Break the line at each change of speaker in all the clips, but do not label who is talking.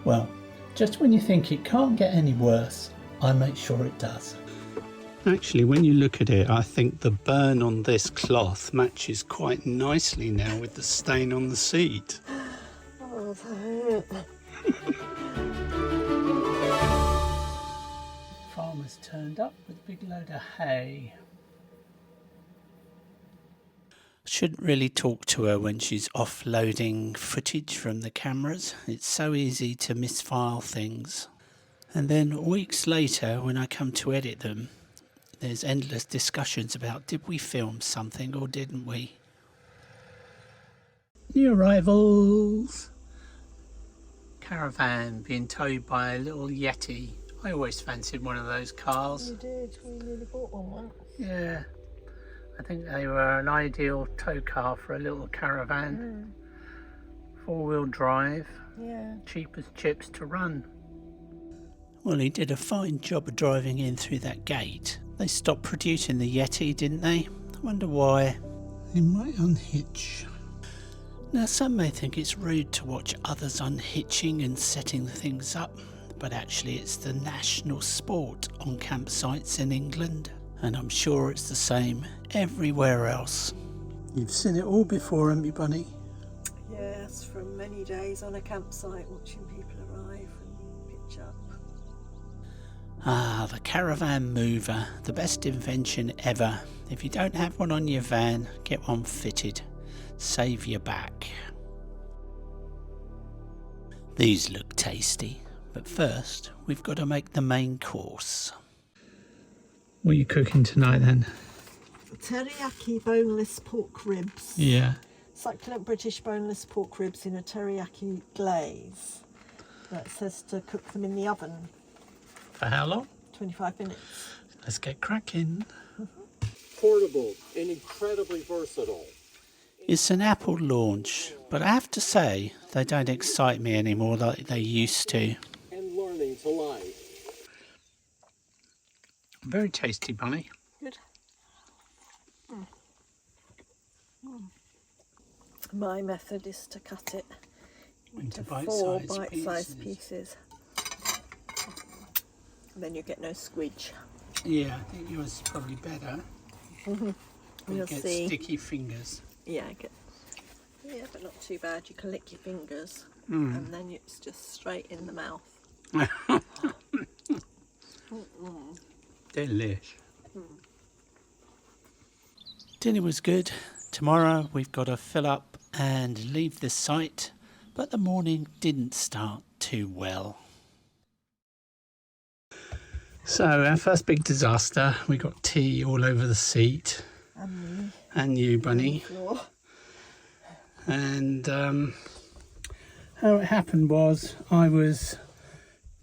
Well, just when you think it can't get any worse, I make sure it does. Actually, when you look at it, I think the burn on this cloth matches quite nicely now with the stain on the seat.
Oh,
Farmer's turned up with a big load of hay. Shouldn't really talk to her when she's offloading footage from the cameras. It's so easy to misfile things. And then weeks later, when I come to edit them, there's endless discussions about did we film something or didn't we? New arrivals! Caravan being towed by a little Yeti. I always fancied one of those cars.
you did. We nearly bought one once.
Yeah, I think they were an ideal tow car for a little caravan. Four-wheel drive,
Yeah.
cheap as chips to run. Well, he did a fine job of driving in through that gate. They stopped producing the Yeti, didn't they? I wonder why. He might unhitch. Now, some may think it's rude to watch others unhitching and setting things up, but actually it's the national sport on campsites in England, and I'm sure it's the same everywhere else. You've seen it all before, haven't you, Bunny?
Yes, from many days on a campsite watching people arrive and pitch up.
Ah, the caravan mover, the best invention ever. If you don't have one on your van, get one fitted. Save your back. These look tasty, but first we've got to make the main course. What are you cooking tonight then?
Teriyaki boneless pork ribs.
Yeah.
Succulent British boneless pork ribs in a teriyaki glaze. That says to cook them in the oven.
For how long?
25 minutes.
Let's get cracking.
Portable and incredibly versatile.
It's an Apple launch, but I have to say they don't excite me anymore like they used to.
And learning to life.
Very tasty, Bunny.
Good. My method is to cut it
Into
four
bite-sized
bite-sized
pieces.
pieces. Then you get no squidge.
Yeah, I think yours is probably better. You
You'll
get
see.
sticky fingers.
Yeah, but not too bad. You can lick your fingers, and then it's just straight in the mouth.
Delish. Dinner was good. Tomorrow we've got to fill up and leave the site, but the morning didn't start too well. So our first big disaster, we got tea all over the seat.
And me.
And you, Bunny.
Floor.
And how it happened was I was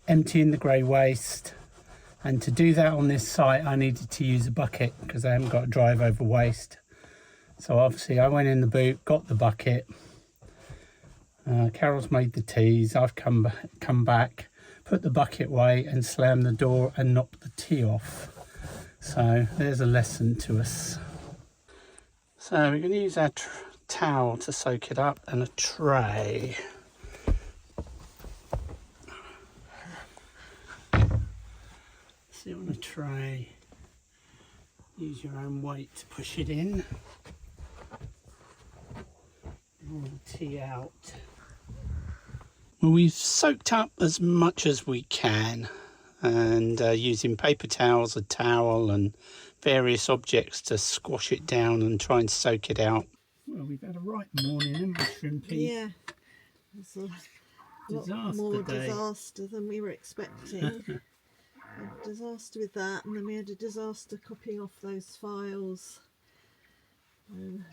emptying the grey waste, and to do that on this site I needed to use a bucket because I haven't got a drive over waste. So obviously I went in the boot, got the bucket. Carol's made the teas. I've come back, put the bucket away and slammed the door and knocked the tea off. So there's a lesson to us. So we're going to use our towel to soak it up and a tray. Sit on a tray. Use your own weight to push it in. Roll the tea out. Well, we've soaked up as much as we can, and using paper towels, a towel and various objects to squash it down and try and soak it out. Well, we've had a right morning, haven't we, Shrimpy?
Yeah, it's a lot more disaster than we were expecting. A disaster with that, and then we had a disaster copying off those files.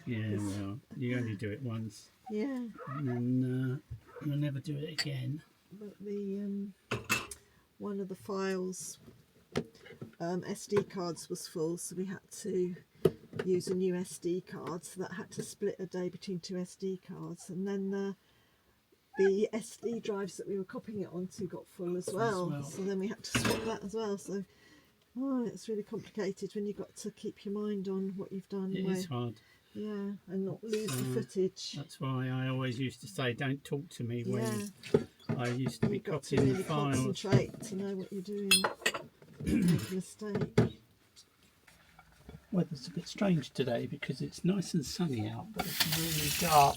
Yeah, well, you only do it once.
Yeah.
And then you'll never do it again.
But the one of the files, SD cards was full, so we had to use a new SD card, so that had to split a day between two SD cards, and then the SD drives that we were copying it onto got full as well. So then we had to swap that as well. So it's really complicated when you've got to keep your mind on what you've done.
It is hard.
Yeah, and not lose the footage.
That's why I always used to say, don't talk to me when I used to be
You've got to
copying
really
the files.
concentrate to know what you're doing. Don't make a mistake.
Weather's a bit strange today because it's nice and sunny out, but there's really dark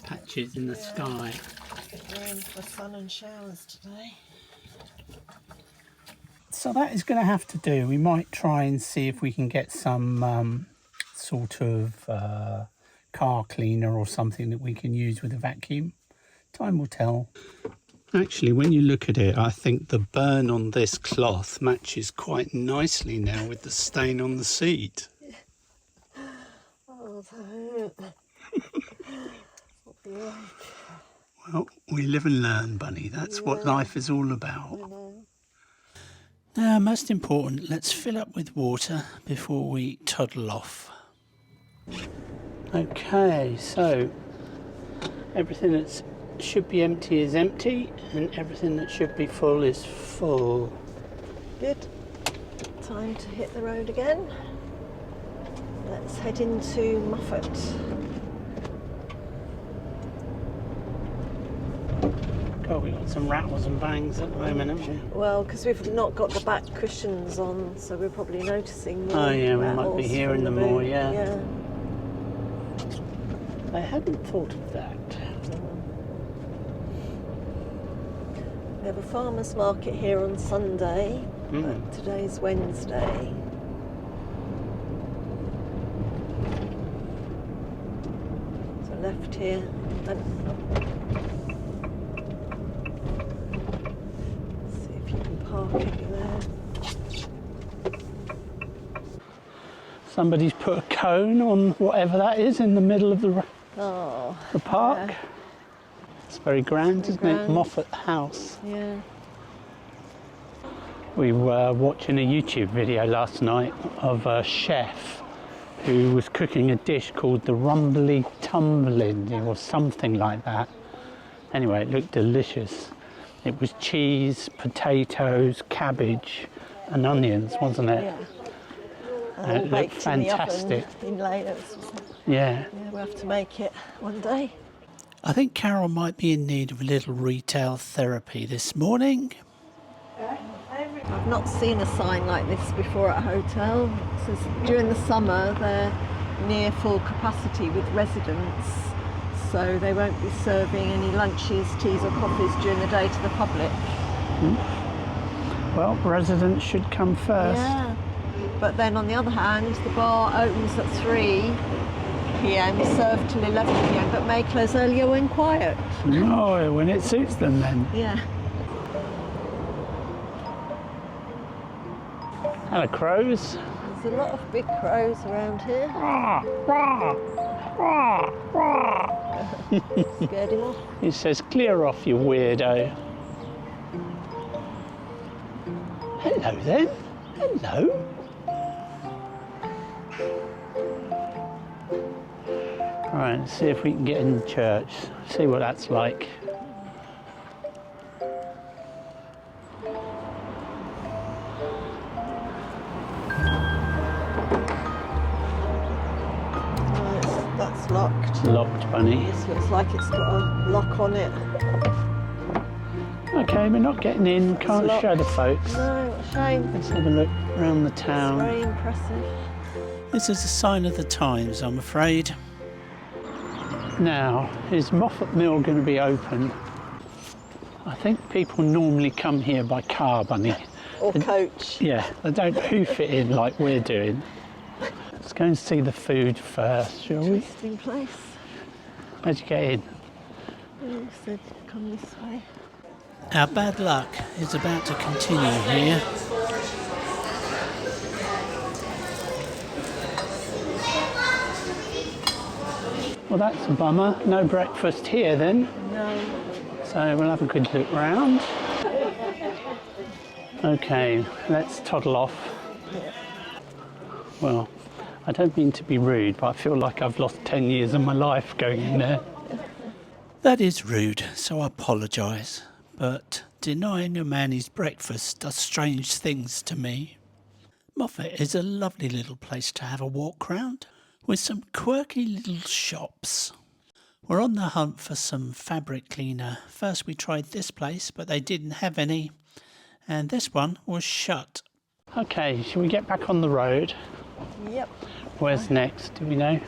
patches in the sky.
We're in for sun and showers today.
So that is going to have to do. We might try and see if we can get some sort of car cleaner or something that we can use with a vacuum. Time will tell. Actually, when you look at it, I think the burn on this cloth matches quite nicely now with the stain on the seat.
Oh, what be like?
Well, we live and learn, Bunny. That's what life is all about. Now, most important, let's fill up with water before we toddle off. Okay, so everything that should be empty is empty, and everything that should be full is full.
Good. Time to hit the road again. Let's head into Moffat.
God, we've got some rattles and bangs at the moment, haven't we?
Well, because we've not got the back cushions on, so we're probably noticing more.
Oh yeah, we might be
rattles
hearing
from
them
the
more,
boot.
yeah. I hadn't thought of that.
We have a farmer's market here on Sunday, but today's Wednesday. So left here. See if you can park anywhere.
Somebody's put a cone on whatever that is in the middle of the park.
Yeah.
It's very grand, isn't it?
grand.
Moffat House.
Yeah.
We were watching a YouTube video last night of a chef who was cooking a dish called the Rumbly Tumbling or something like that. Anyway, it looked delicious. It was cheese, potatoes, cabbage and onions, wasn't it?
Yeah.
And it looked fantastic.
In layers.
Yeah.
Yeah, we'll have to make it one day.
I think Carol might be in need of a little retail therapy this morning.
I've not seen a sign like this before at a hotel. It says during the summer they're near full capacity with residents, so they won't be serving any lunches, teas or coffees during the day to the public.
Well, residents should come first.
Yeah, but then on the other hand, the bar opens at 3 p.m, served till 11 p.m, but may close earlier when quiet.
No, when it suits them then.
Yeah.
Hello, crows.
There's a lot of big crows around here.
Rah, rah, rah, rah.
Scared him off.
It says, clear off, you weirdo. Hello then. Hello. Right, let's see if we can get in the church. See what that's like.
That's locked.
Locked, Bunny.
This looks like it's got a lock on it.
Okay, we're not getting in. Can't
locked.
show the folks.
No, what a shame.
Let's have a look around the
It's
town.
very impressive.
This is a sign of the times, I'm afraid. Now, is Moffat Mill going to be open? I think people normally come here by car, Bunny.
Or coach.
Yeah, they don't hoof it in like we're doing. Let's go and see the food first, shall we?
Interesting place.
How'd you get in?
You said come this way.
Our bad luck is about to continue here. Well, that's a bummer. No breakfast here then.
No.
So we'll have a good look round. Okay, let's toddle off. Well, I don't mean to be rude, but I feel like I've lost 10 years of my life going in there. That is rude, so I apologise. But denying a man his breakfast does strange things to me. Moffat is a lovely little place to have a walk round, with some quirky little shops. We're on the hunt for some fabric cleaner. First we tried this place, but they didn't have any. And this one was shut. Okay, shall we get back on the road?
Yep.
Where's next? Do we know?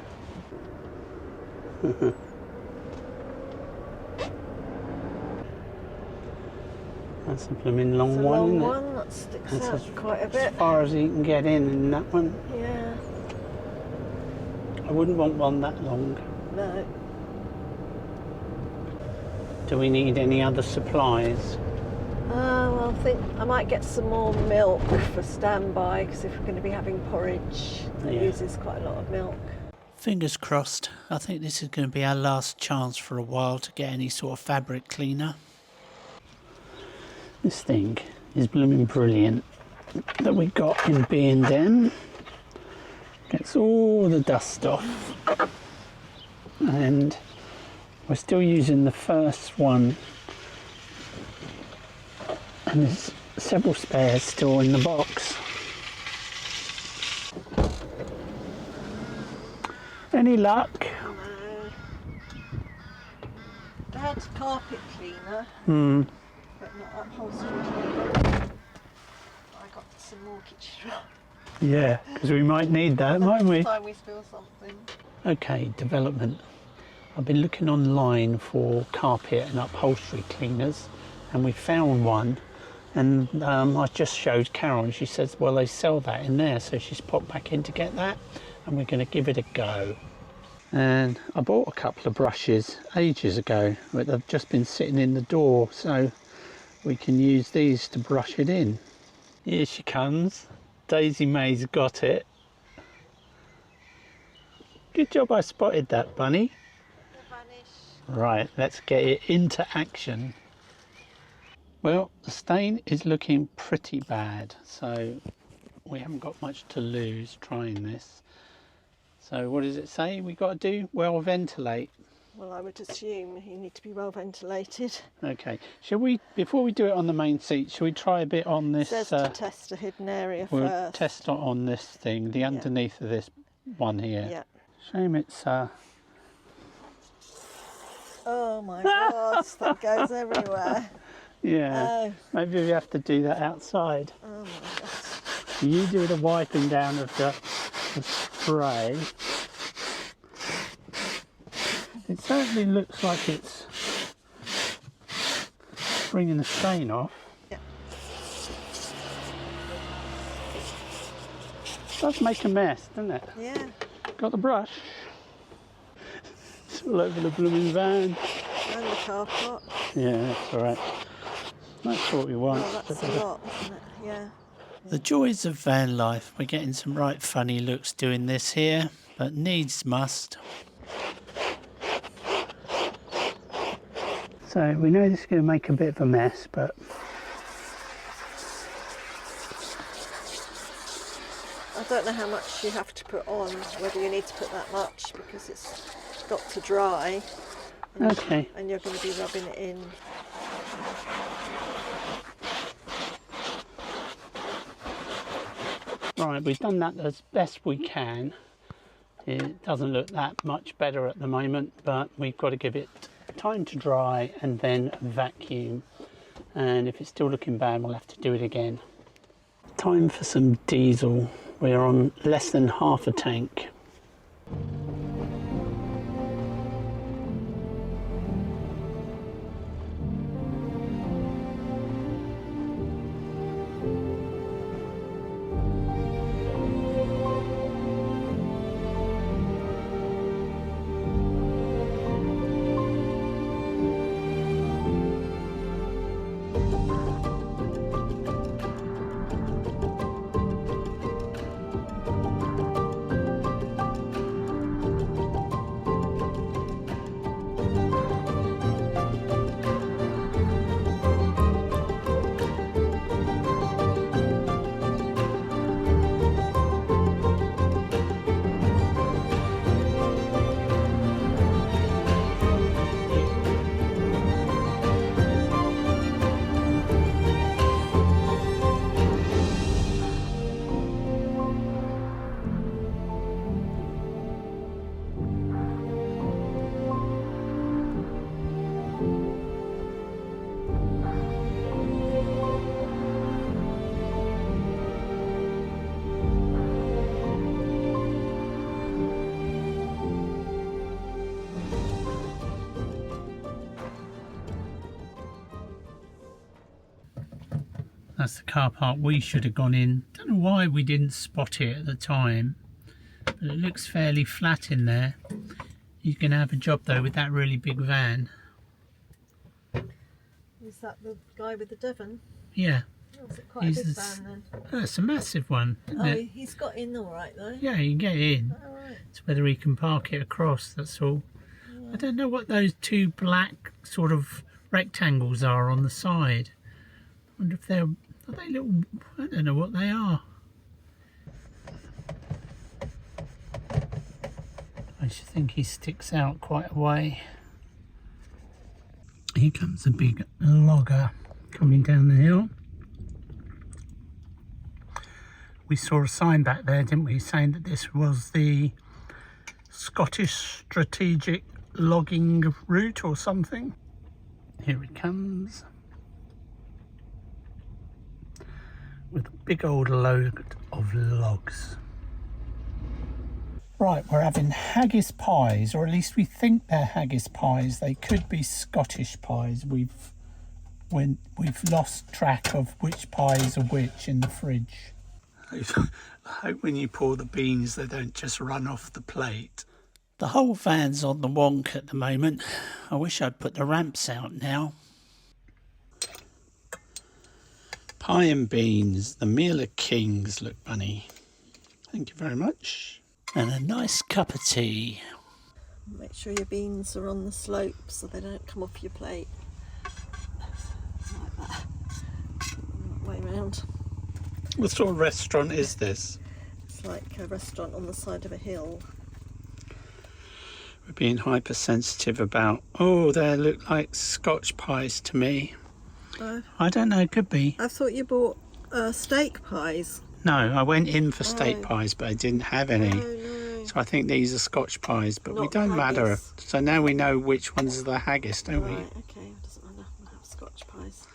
That's a blooming long
It's a
one,
long
isn't it?
one, that sticks
That's
out quite a bit.
As far as you can get in that one.
Yeah.
I wouldn't want one that long.
No.
Do we need any other supplies?
Well, I think I might get some more milk for standby, because if we're going to be having porridge, it uses quite a lot of milk.
Fingers crossed. I think this is going to be our last chance for a while to get any sort of fabric cleaner. This thing is blooming brilliant that we got in B&M. Gets all the dust off. And we're still using the first one. And there's several spares still in the box. Any luck?
No. I had carpet cleaner, but not upholstery cleaner. I got some more kitchen roll.
Yeah, because we might need that, mightn't we?
Next time we spill something.
Okay, development. I've been looking online for carpet and upholstery cleaners, and we found one. And I just showed Carol, and she says, well, they sell that in there, so she's popped back in to get that, and we're going to give it a go. And I bought a couple of brushes ages ago, but they've just been sitting in the door, so we can use these to brush it in. Here she comes. Daisy May's got it. Good job I spotted that, Bunny. Right, let's get it into action. Well, the stain is looking pretty bad, so we haven't got much to lose trying this. So what does it say we got to do? Well ventilate.
Well, I would assume you need to be well ventilated.
Okay, shall we, before we do it on the main seat, shall we try a bit on this?
It says to test a hidden area
we'll
first.
test it on this thing, the underneath of this one here.
Yeah.
Shame it's
Oh my God, that goes everywhere.
yeah,
Oh.
maybe we have to do that outside.
Oh my God.
You do the wiping down of the spray. It certainly looks like it's bringing the stain off.
Yeah.
It does make a mess, doesn't it?
Yeah.
Got the brush. It's all over the blooming van.
And the car park.
Yeah, that's all right. That's what we want.
Oh, that's a lot, isn't it? Yeah.
The joys of van life. We're getting some right funny looks doing this here, but needs must. So we know this is going to make a bit of a mess, but
I don't know how much you have to put on, whether you need to put that much, because it's got to dry.
okay.
And you're going to be rubbing it in.
Right, we've done that as best we can. It doesn't look that much better at the moment, but we've got to give it time to dry and then vacuum. And if it's still looking bad, we'll have to do it again. Time for some diesel. We're on less than half a tank. That's the car park we should have gone in. Don't know why we didn't spot it at the time, but it looks fairly flat in there. He's going to have a job though with that really big van.
Is that the guy with the Devon?
Yeah.
Oh, is it quite a big van then?
Oh, it's a massive one, isn't
Oh,
it?
he's got in all right though.
Yeah, you can get in.
All right.
It's whether he can park it across, that's all. I don't know what those two black sort of rectangles are on the side. I wonder if are they little, I don't know what they are. I should think he sticks out quite a way. Here comes a big logger coming down the hill. We saw a sign back there, didn't we, saying that this was the Scottish Strategic Logging Route or something. Here he comes with a big old load of logs. Right, we're having haggis pies, or at least we think they're haggis pies. They could be Scottish pies. We've lost track of which pies are which in the fridge. I hope when you pour the beans they don't just run off the plate. The whole van's on the wonk at the moment. I wish I'd put the ramps out now. Pie and beans, the meal of kings. Look, Bunny. Thank you very much. And a nice cup of tea.
Make sure your beans are on the slope so they don't come off your plate. Like that. That way round.
What sort of restaurant is this?
It's like a restaurant on the side of a hill.
We're being hypersensitive about, oh, they look like Scotch pies to me. I don't know, could be.
I thought you bought steak pies.
No, I went in for steak pies, but I didn't have any.
No.
So I think these are Scotch pies, but we
Not
don't matter.
haggis.
So now we know which ones are the haggis, don't
Right, okay, it doesn't matter. We'll have Scotch pies.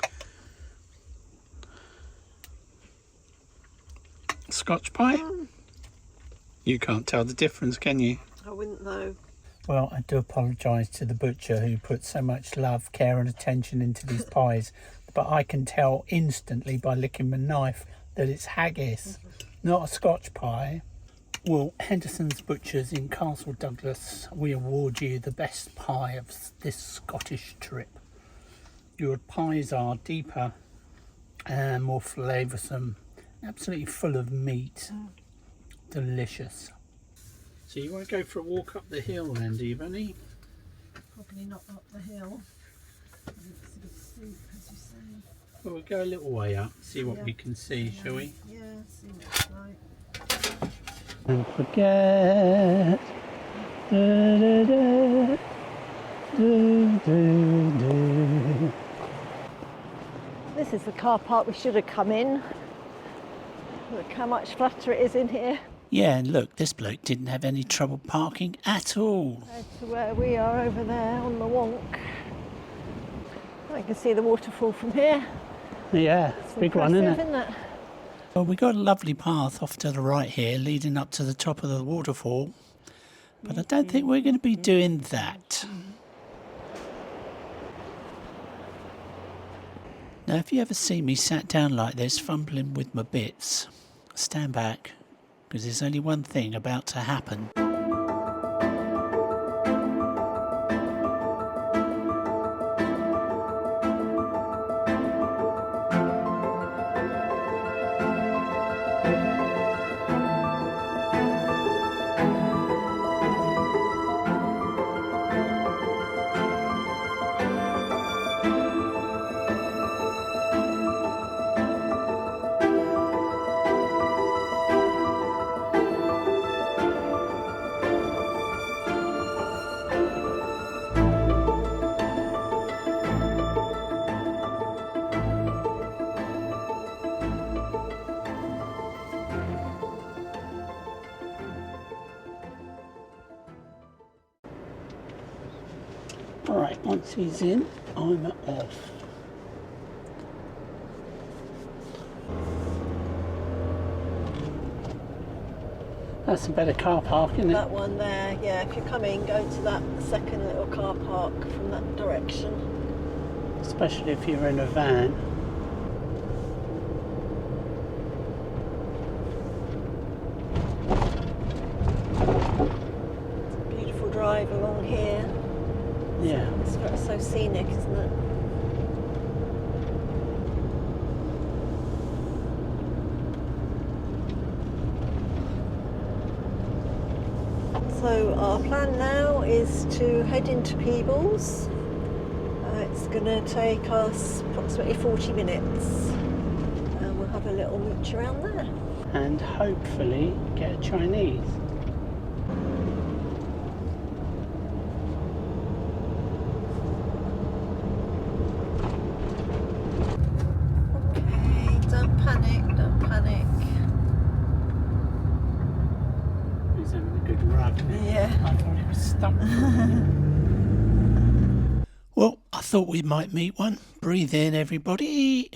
we? Scotch pie? You can't tell the difference, can you?
I wouldn't know.
Well, I do apologise to the butcher who put so much love, care and attention into these pies, but I can tell instantly by licking my knife that it's haggis, not a Scotch pie. Well, Henderson's Butchers in Castle Douglas, we award you the best pie of this Scottish trip. Your pies are deeper and more flavoursome, absolutely full of meat, delicious. So you want to go for a walk up the hill then, do you, Bunny?
Probably not up the hill. It's a bit steep, as you say.
Well, we'll go a little way up, see what we can see, shall we?
Yeah, see what it's like.
Don't forget. Da, da, da. Do, do, do.
This is the car park we should have come in. Look how much flatter it is in here.
Yeah, and look, this bloke didn't have any trouble parking at all.
To where we are over there on the wonk. I can see the waterfall from here.
Yeah,
It's
big one,
impressive,
isn't it?
isn't it?
Well, we got a lovely path off to the right here, leading up to the top of the waterfall. But I don't think we're going to be doing that. Now, if you ever see me sat down like this, fumbling with my bits, stand back, because there's only one thing about to happen. Alright, once he's in, I'm off. That's a better car park, isn't it?
That one there, yeah, if you're coming, go to that second little car park from that direction.
Especially if you're in a van.
scenic, isn't it? So our plan now is to head into Peebles. It's going to take us approximately 40 minutes and we'll have a little mooch around there.
And hopefully get a Chinese.
Okay, don't panic, don't panic.
He's having a good rub.
Yeah.
I thought it was stuck. Well, I thought we might meet one. Breathe in, everybody.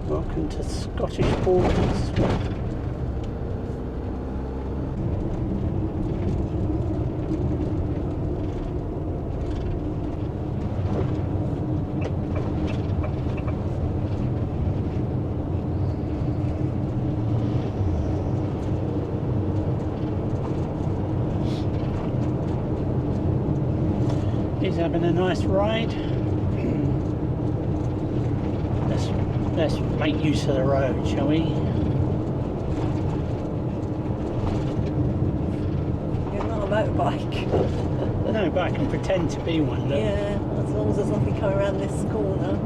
Welcome to Scottish Borders. He's having a nice ride. Let's make use of the road, shall we?
You're not a motorbike.
No, but I can pretend to be one. Look.
Yeah, as long as there's nothing coming around this corner.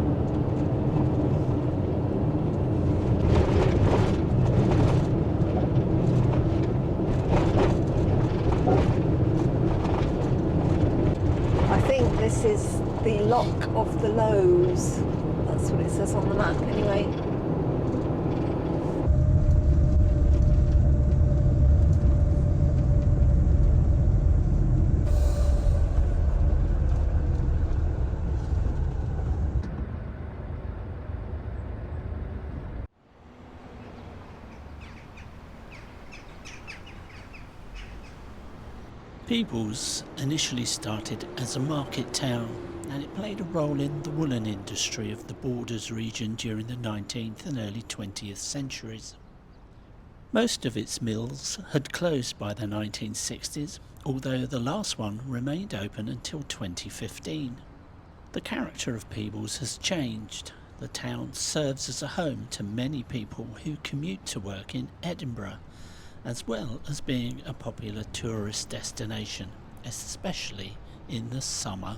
I think this is the Lock of the Lows. That's what it says on the map anyway.
Peebles initially started as a market town, and it played a role in the woolen industry of the Borders region during the 19th and early 20th centuries. Most of its mills had closed by the 1960s, although the last one remained open until 2015. The character of Peebles has changed. The town serves as a home to many people who commute to work in Edinburgh, as well as being a popular tourist destination, especially in the summer.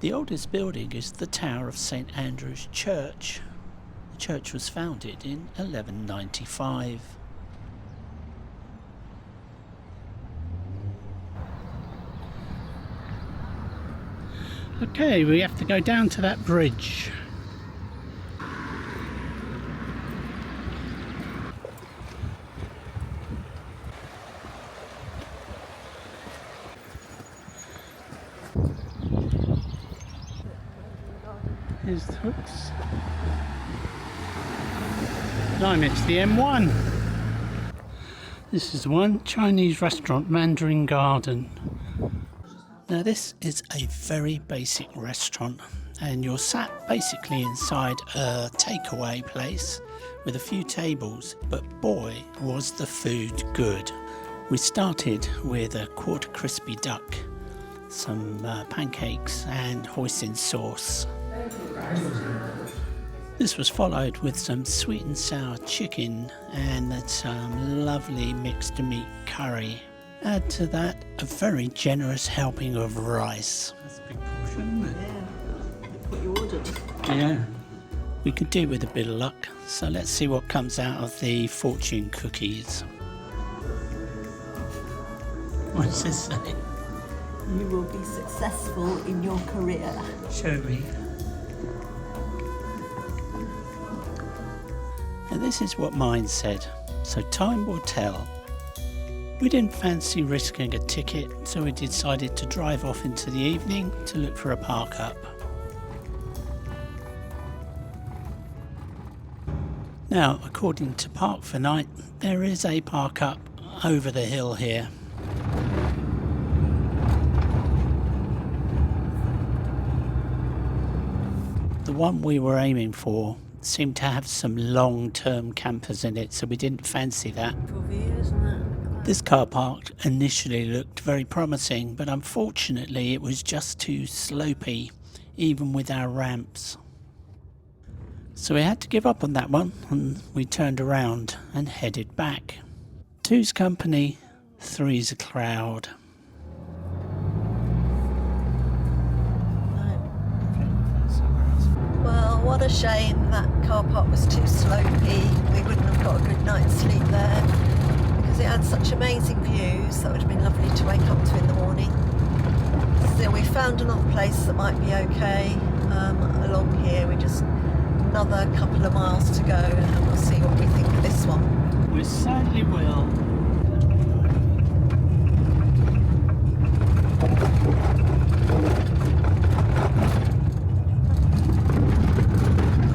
The oldest building is the tower of St Andrew's Church. The church was founded in 1195. Okay, we have to go down to that bridge. Here's the hooks. Blimey, it's the M1. This is the one, Chinese restaurant, Mandarin Garden. Now this is a very basic restaurant, and you're sat basically inside a takeaway place with a few tables, but boy was the food good. We started with a quarter crispy duck, some pancakes and hoisin sauce. This was followed with some sweet and sour chicken and some lovely mixed meat curry. Add to that a very generous helping of rice. That's a big portion, isn't it?
Yeah, what you ordered.
Yeah. We could do with a bit of luck, so let's see what comes out of the fortune cookies. What does this say?
You will be successful in your career.
Show me. And this is what mine said, so time will tell. We didn't fancy risking a ticket, so we decided to drive off into the evening to look for a park up. Now, according to Park for Night, there is a park up over the hill here. The one we were aiming for seemed to have some long-term campers in it, so we didn't fancy that.
Good view, isn't it? Look at
This car park initially looked very promising, but unfortunately it was just too slopey, even with our ramps. So we had to give up on that one, and we turned around and headed back. Two's company, three's a crowd.
Well, what a shame that car park was too slopey. We wouldn't have got a good night's sleep there because it had such amazing views that would have been lovely to wake up to in the morning. Still, we found another place that might be okay along here. We just another couple of miles to go and we'll see what we think of this one.
We certainly will.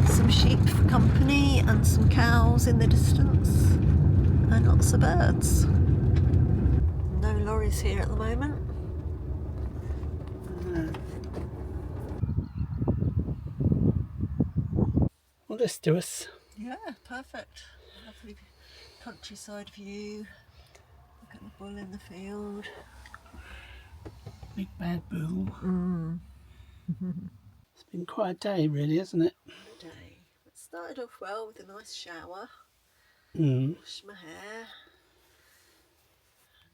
Some sheep for company and some cows in the distance and lots of birds. No lorries here at the moment.
Well, let's do us.
Yeah, perfect. Lovely countryside view. Look at the bull in the field.
Big bad bull. It's been quite a day, really, hasn't it?
Day. It started off well with a nice shower. Washed my hair.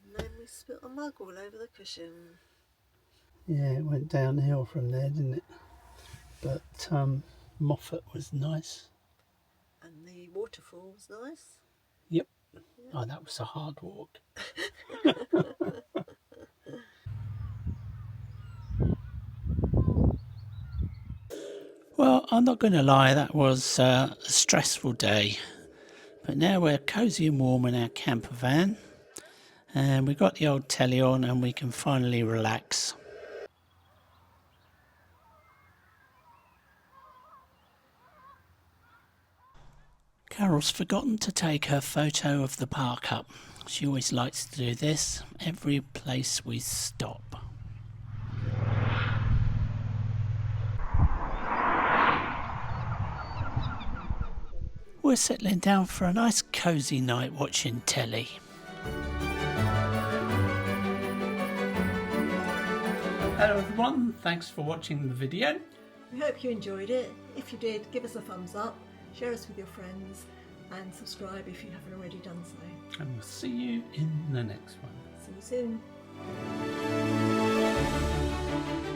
And then we spilt a mug all over the cushion.
Yeah, it went downhill from there, didn't it? But Moffat was nice.
And the waterfall was nice.
Yep. Yeah. Oh, that was a hard walk. Well, I'm not going to lie, that was a stressful day. But now we're cosy and warm in our camper van. And we've got the old telly on and we can finally relax. Carol's forgotten to take her photo of the park up. She always likes to do this every place we stop. We're settling down for a nice cosy night watching telly. Hello everyone, thanks for watching the video.
We hope you enjoyed it. If you did, give us a thumbs up, share us with your friends and subscribe if you haven't already done so.
And we'll see you in the next one.
See you soon.